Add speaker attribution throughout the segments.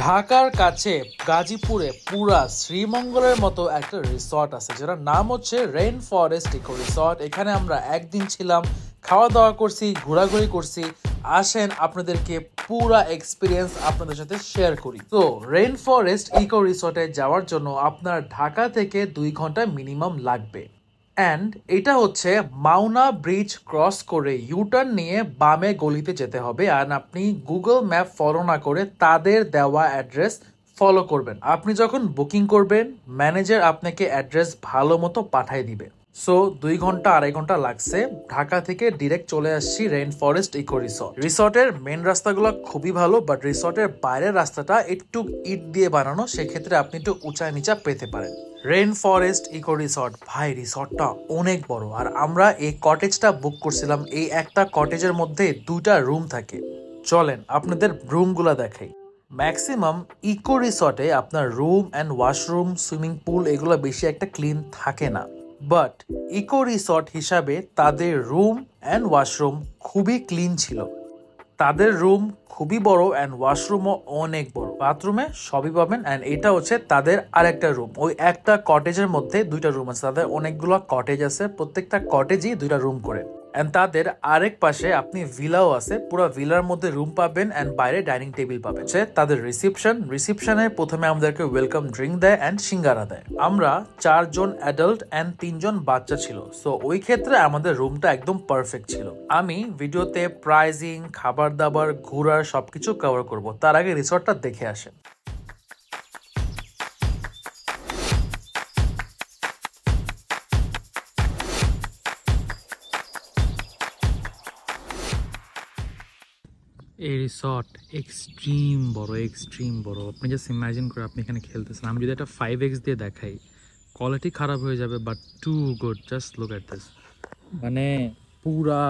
Speaker 1: ঢাকার কাছে গাজীপুরে পুরা শ্রীমঙ্গলের মতো একটা রিসর্ট আছে যেটার নাম হচ্ছে রেইন ফরেস্ট ইকো রিসর্ট। এখানে আমরা একদিন ছিলাম, খাওয়া দাওয়া করছি, ঘোরাঘুরি করছি। আসেন আপনাদেরকে পুরা এক্সপিরিয়েন্স আপনাদের সাথে শেয়ার করি। তো রেইন ফরেস্ট ইকো রিসর্টে যাওয়ার জন্য আপনার ঢাকা থেকে 2 ঘন্টা মিনিমাম লাগবে। অ্যান্ড এটা হচ্ছে মাওনা ব্রিজ ক্রস করে ইউটার্ন নিয়ে বামে গলিতে যেতে হবে। আর আপনি গুগল ম্যাপ ফলো না করে তাদের দেওয়া অ্যাড্রেস ফলো করবেন। আপনি যখন বুকিং করবেন, ম্যানেজার আপনাকে অ্যাড্রেস ভালো মতো পাঠিয়ে দিবে। সো 2 ঘন্টা 2.5 ঘন্টা লাগছে। ঢাকা থেকে ডিরেক্ট চলে আসছি রেইন ফরেস্ট ইকো রিসর্ট। রিসর্টের মেন রাস্তাগুলো খুবই ভালো, বাট রিসর্টের বাইরের রাস্তাটা একটু ইট দিয়ে বানানো, সেক্ষেত্রে আপনি একটু উঁচা নিচা পেতে পারেন। রেইন ফরেস্ট ইকো রিসর্ট, ভাই রিসর্টটা অনেক বড়। আর আমরা এই কটেজটা বুক করছিলাম। এই একটা কটেজের মধ্যে 2টা রুম থাকে। চলেন আপনাদের রুমগুলা দেখাই। ম্যাক্সিমাম ইকো রিসর্টে আপনার room and washroom, swimming pool এগুলো বেশি একটা ক্লিন থাকে না, বাট ইকো রিসর্ট হিসাবে তাদের রুম অ্যান্ড ওয়াশরুম খুবই ক্লিন ছিল। তাদের রুম খুবই বড় অ্যান্ড ওয়াশরুমও অনেক বড়। বাথরুমে সবই পাবেন। অ্যান্ড এটা হচ্ছে তাদের আরেকটা রুম। ওই একটা কটেজের মধ্যে 2টা রুম আছে। তাদের অনেকগুলো কটেজ আছে, প্রত্যেকটা কটেজই 2টা রুম করে। অ্যান্ড তাদের আরেক পাশে আপনি ভিলাও আছে, পুরো ভিলার মধ্যে রুম পাবেন অ্যান্ড বাইরে ডাইনিং টেবিল পাবেন। তাদের রিসেপশনে প্রথমে আমাদেরকে ওয়েলকাম ড্রিঙ্ক দেয় অ্যান্ড সিঙ্গারা দেয়। আমরা 4 জন অ্যাডাল্ট অ্যান্ড 3 জন বাচ্চা ছিল। সো ওই ক্ষেত্রে আমাদের রুমটা একদম পারফেক্ট ছিল। আমি ভিডিওতে প্রাইজিং, খাবার দাবার, ঘোরার সবকিছু কভার করব। তার আগে রিসর্টটা দেখে আসেন। এই রিসর্ট এক্সট্রিম বড়। আপনি জাস্ট ইমাজিন করে আপনি এখানে খেলতেছেন। আমি যদি একটা 5x দিয়ে দেখাই, কোয়ালিটি খারাপ হয়ে যাবে, but too good. Just look at this. মানে পুরা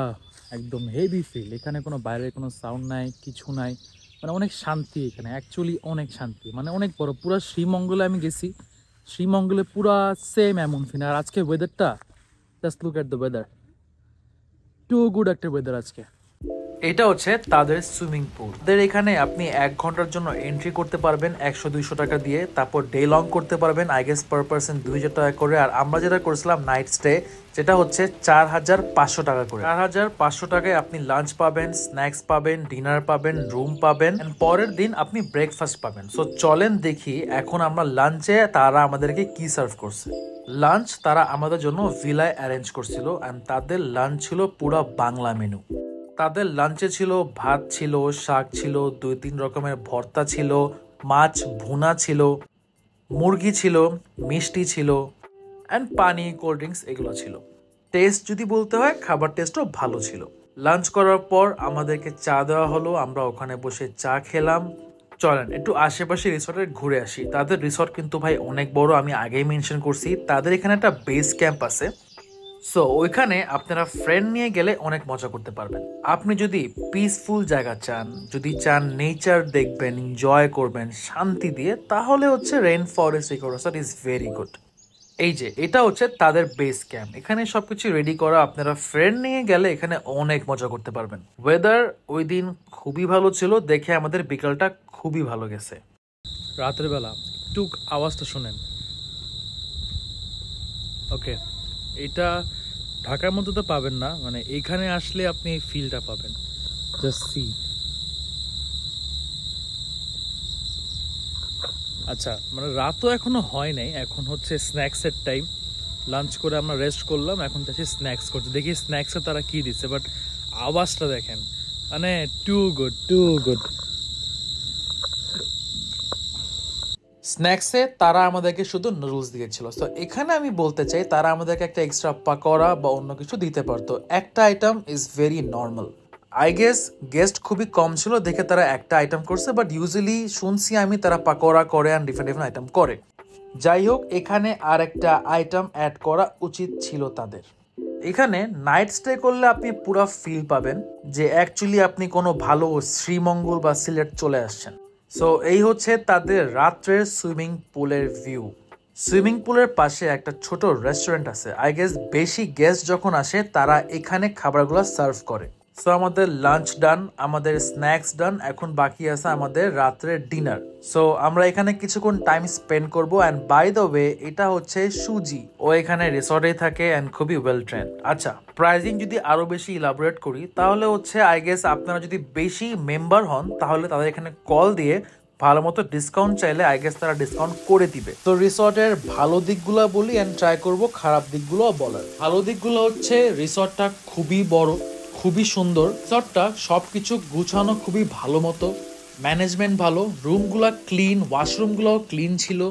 Speaker 1: একদম হেভি ফিল। এখানে কোনো বাইরের কোনো সাউন্ড নাই, কিছু নাই। মানে অনেক শান্তি এখানে, অ্যাকচুয়ালি অনেক শান্তি। মানে অনেক বড়। পুরা শ্রীমঙ্গলে আমি গেছি, শ্রীমঙ্গলে পুরা সেম এমন ফিল। আর আজকে ওয়েদারটা, just look at the weather, too good একটা ওয়েদার আজকে। এটা হচ্ছে তাদের সুইমিং পুল। তাদের এখানে আপনি 1 ঘন্টার জন্য এন্ট্রি করতে পারবেন 100-200 টাকা দিয়ে। তারপর ডে লং করতে পারবেন আই গেস পার পার্সন 2000 টাকা করে। আর আমরা যেটা করেছিলাম নাইট স্টে, যেটা হচ্ছে 4500 টাকা করে। 4500 টাকায় আপনি লাঞ্চ পাবেন, স্ন্যাক্স পাবেন, ডিনার পাবেন, রুম পাবেন, পরের দিন আপনি ব্রেকফাস্ট পাবেন। সো চলেন দেখি এখন আমরা লাঞ্চে তারা আমাদেরকে কি সার্ভ করছে। লাঞ্চ তারা আমাদের জন্য ভিলায় অ্যারেঞ্জ করছিল অ্যান্ড তাদের লাঞ্চ ছিল পুরো বাংলা মেনু। তাদের লাঞ্চে ছিল ভাত, ছিল শাক, ছিল 2-3 রকমের ভর্তা, ছিল মাছ ভুনা, ছিল মুরগি, ছিল মিষ্টি, ছিল অ্যান্ড পানি, কোল্ড ড্রিঙ্কস এগুলো ছিল। টেস্ট যদি বলতে হয়, খাবার টেস্টও ভালো ছিল। লাঞ্চ করার পর আমাদেরকে চা দেওয়া হলো, আমরা ওখানে বসে চা খেলাম। চলেন একটু আশেপাশে রিসর্টে ঘুরে আসি। তাদের রিসর্ট কিন্তু ভাই অনেক বড়, আমি আগেই মেনশন করছি। তাদের এখানে একটা বেস ক্যাম্প আছে। সো ওইখানে আপনারা ফ্রেন্ড নিয়ে গেলে অনেক মজা করতে পারবেন। আপনি যদি পিসফুল জায়গা চান, যদি চান নেচার দেখবেন, এনজয় করবেন শান্তি দিয়ে, তাহলে হচ্ছে rain forest eco resort is very good. এই যে এটা হচ্ছে তাদের বেস ক্যাম্প। এখানে সবকিছু রেডি করা। আপনারা ফ্রেন্ড নিয়ে গেলে এখানে অনেক মজা করতে পারবেন। ওয়েদার ওই দিন খুবই ভালো ছিল, দেখে আমাদের বিকালটা খুবই ভালো গেছে। রাতের বেলা একটু আওয়াজটা শুনেন। ওকে, এটা ঢাকার মধ্যে তো পাবেন না, মানে এইখানে আসলে আপনি এই ফিলটা পাবেন। Just see. আচ্ছা, মানে রাতও এখনো হয় নাই, এখন হচ্ছে স্ন্যাক্সের টাইম। লাঞ্চ করে আমরা রেস্ট করলাম, এখন যাচ্ছি স্ন্যাক্স করতে। দেখি স্ন্যাক্সে তারা কি দিচ্ছে, বাট আওয়াজটা দেখেন, মানে টু গুড। স্ন্যাক্সে তারা আমাদেরকে শুধু নুডলস দিয়েছিল। তো এখানে আমি বলতে চাই তারা আমাদেরকে একটা এক্সট্রা পাকোড়া বা অন্য কিছু দিতে পারতো। একটা item is very normal. I guess guest খুবই কম ছিল দেখে তারা একটা আইটেম করছে, বাট ইউজুয়ালি শুনছি আমি তারা পাকোড়া করে আর ডিফারেন্ট আইটেম করে। যাই হোক, এখানে আর একটা আইটেম অ্যাড করা উচিত ছিল তাদের। এখানে নাইট স্টে করলে আপনি পুরো ফিল পাবেন যে অ্যাকচুয়ালি আপনি কোনো ভালো শ্রীমঙ্গল বা সিলেট চলে আসছেন। সো এই হচ্ছে তাদের রাত্রের সুইমিং পুলের ভিউ। সুইমিং পুলের পাশে একটা ছোট রেস্টুরেন্ট আছে। আই গেস বেশি গেস্ট যখন আসে তারা এখানে খাবারগুলো সার্ভ করে। সো আমাদের লাঞ্চ ডান, আমাদের স্ন্যাক্স ডান, এখন বাকি আছে আমাদের রাত্রের ডিনার। সো আমরা এখানে কিছুক্ষণ টাইম স্পেন্ড করব। অ্যান্ড বাই দ্য ওয়ে, এটা হচ্ছে সুজি, ও এখানে রিসর্টেই থাকে অ্যান্ড খুবই ওয়েল ট্রেন্ড। আচ্ছা, প্রাইজিং যদি আরো বেশি ইলাবোরেট করি তাহলে হচ্ছে আই গেস আপনারা যদি বেশি মেম্বার হন তাহলে তাদের এখানে কল দিয়ে ভালো মতো ডিসকাউন্ট চাইলে আই গেস তারা ডিসকাউন্ট করে দিবে। তো রিসর্টের ভালো দিকগুলো বলি অ্যান্ড ট্রাই করব খারাপ দিকগুলো বলার। ভালো দিকগুলো হচ্ছে রিসর্টটা খুবই বড়, খুবই সুন্দর। রিসর্টটা সবকিছু গুছানো খুবই ভালো মতো, ম্যানেজমেন্ট ভালো, রুমগুলা ক্লিন, ওয়াশরুমগুলোও ক্লিন ছিল।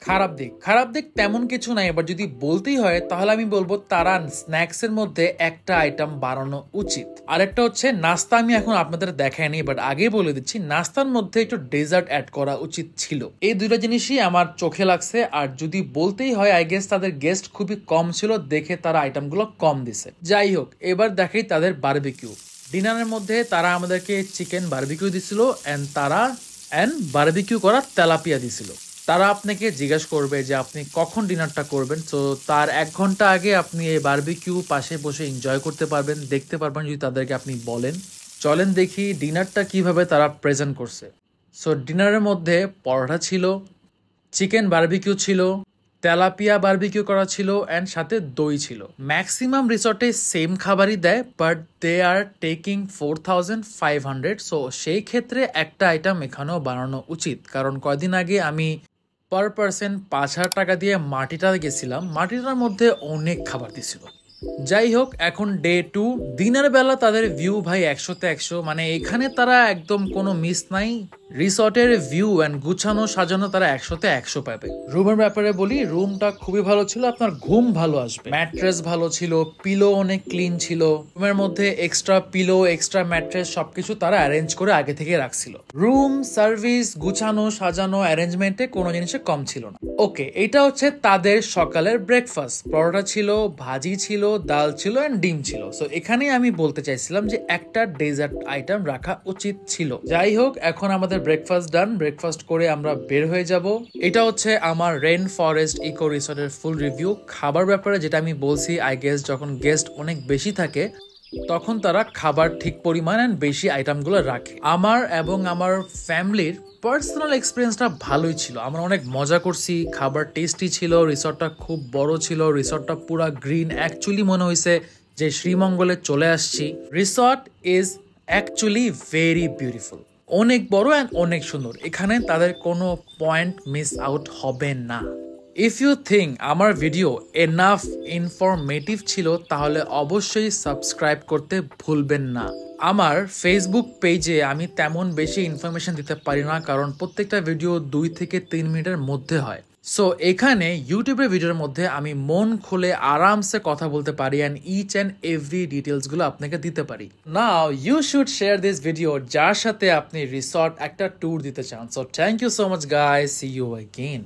Speaker 1: খারাপ দিক তেমন কিছু নাই। এবার যদি বলতেই হয় তাহলে আমি বলবো তারা স্ন্যাক্স এর মধ্যে একটা আইটেম বাড়ানো উচিত। আরেকটা হচ্ছে নাস্তা, আমি এখন আপনাদের দেখাইনি বাট আগে বলে দিচ্ছি, নাস্তার মধ্যে একটু ডেজার্ট অ্যাড করা উচিত ছিল। এই দুইটা জিনিসই আমার চোখে লাগছে। আর যদি বলতেই হয় আই গেস তাদের গেস্ট খুবই কম ছিল দেখে তারা আইটেমগুলো কম দিছে। যাই হোক, এবার দেখাই তাদের বারবিকিউ। ডিনারের মধ্যে তারা আমাদেরকে চিকেন বারবিকিউ দিছিল অ্যান্ড বারবিকিউ করা তেলাপিয়া দিছিল। তারা আপনাকে জিজ্ঞেস করবে যে আপনি কখন ডিনারটা করবেন, তো তার 1 ঘন্টা আগে আপনি এই বারবিকিউ পাশে বসে এনজয় করতে পারবেন, দেখতে পারবেন যদি তাদেরকে আপনি বলেন। চলেন দেখি ডিনারটা কিভাবে তারা প্রেজেন্ট করছে। সো ডিনারের মধ্যে পরোটা ছিল, চিকেন বারবিকিউ ছিল, তেলাপিয়া বারবিকিউ করা ছিল অ্যান্ড সাথে দই ছিল। ম্যাক্সিমাম রিসর্টে সেম খাবারই দেয় but they are taking 4500। So সেই ক্ষেত্রে একটা আইটেম এখানেও বানানো উচিত, কারণ কয়দিন আগে আমি পার পার্সন 5000 টাকা দিয়ে মাটিটা গেছিলাম, মাটিটার মধ্যে অনেক খাবার দিছিল। যাই হোক, এখন ডে 2, দিনের বেলা তাদের ভিউ ভাই 100তে 100, মানে এখানে তারা একদম কোনো মিস নাই। রিসর্টের ভিউ অ্যান্ড গুছানো সাজানো তারা 100তে 100 পাবে। রুমের ব্যাপারে বলি, রুমটা খুবই ভালো ছিল, আপনার ঘুম ভালো আসবে। ম্যাট্রেস ভালো ছিল, পিলো অনেক ক্লিন ছিল। রুমের মধ্যে এক্সট্রা পিলো, এক্সট্রা ম্যাট্রেস সবকিছু তারা অ্যারেঞ্জ করে আগে থেকে রাখছিল। রুম সার্ভিস, গুছানো সাজানো, অ্যারেঞ্জমেন্টে কোনো জিনিসে কম ছিল না। ওকে, এটা হচ্ছে তাদের সকালের ব্রেকফাস্ট। পরোটা ছিল, ভাজি ছিল, ডাল ছিল এন্ড ডিম ছিল। সো এখানে আমি বলতে চাইছিলাম যে একটা ডেজার্ট আইটেম রাখা উচিত ছিল। যাই হোক, এখন আমাদের ব্রেকফাস্ট ডান। ব্রেকফাস্ট করে আমরা বের হয়ে যাব। এটা হচ্ছে আমার রেন ফরেস্ট ইকো রিসর্টের ফুল রিভিউ। খাবার ব্যাপারে যেটা আমি বলছি, আই গেস যখন গেস্ট অনেক বেশি থাকে তখন তারা খাবার ঠিক পরিমাণ এন্ড বেশি আইটেমগুলো রাখে। আমার এবং আমার ফ্যামিলির পার্সোনাল এক্সপিরিয়েন্সটা ভালোই ছিল, আমরা অনেক মজা করছি, খাবার টেস্টি ছিল, রিসর্টটা খুব বড় ছিল, রিসর্টটা পুরা গ্রিন। অ্যাকচুয়ালি মনে হয়েছে যে শ্রীমঙ্গলে চলে আসছি। Resort is actually very beautiful, অনেক বড় অ্যান্ড অনেক সুন্দর। এখানে তাদের কোনো পয়েন্ট মিস আউট হবে না। ইফ ইউ থিঙ্ক আমার ভিডিও এনাফ ইনফরমেটিভ ছিল তাহলে অবশ্যই সাবস্ক্রাইব করতে ভুলবেন না। আমার ফেসবুক পেজে আমি তেমন বেশি ইনফরমেশন দিতে পারি না, কারণ প্রত্যেকটা ভিডিও 2 থেকে 3 মিনিটের মধ্যে হয়। সো এখানে ইউটিউবের ভিডিওর মধ্যে আমি মন খুলে আরামসে কথা বলতে পারি অ্যান্ড ইচ অ্যান্ড এভরি ডিটেলসগুলো আপনাকে দিতে পারি। Now you should share this video যার সাথে আপনি রিসর্ট একটা ট্যুর দিতে চান। So thank you so much guys, see you again.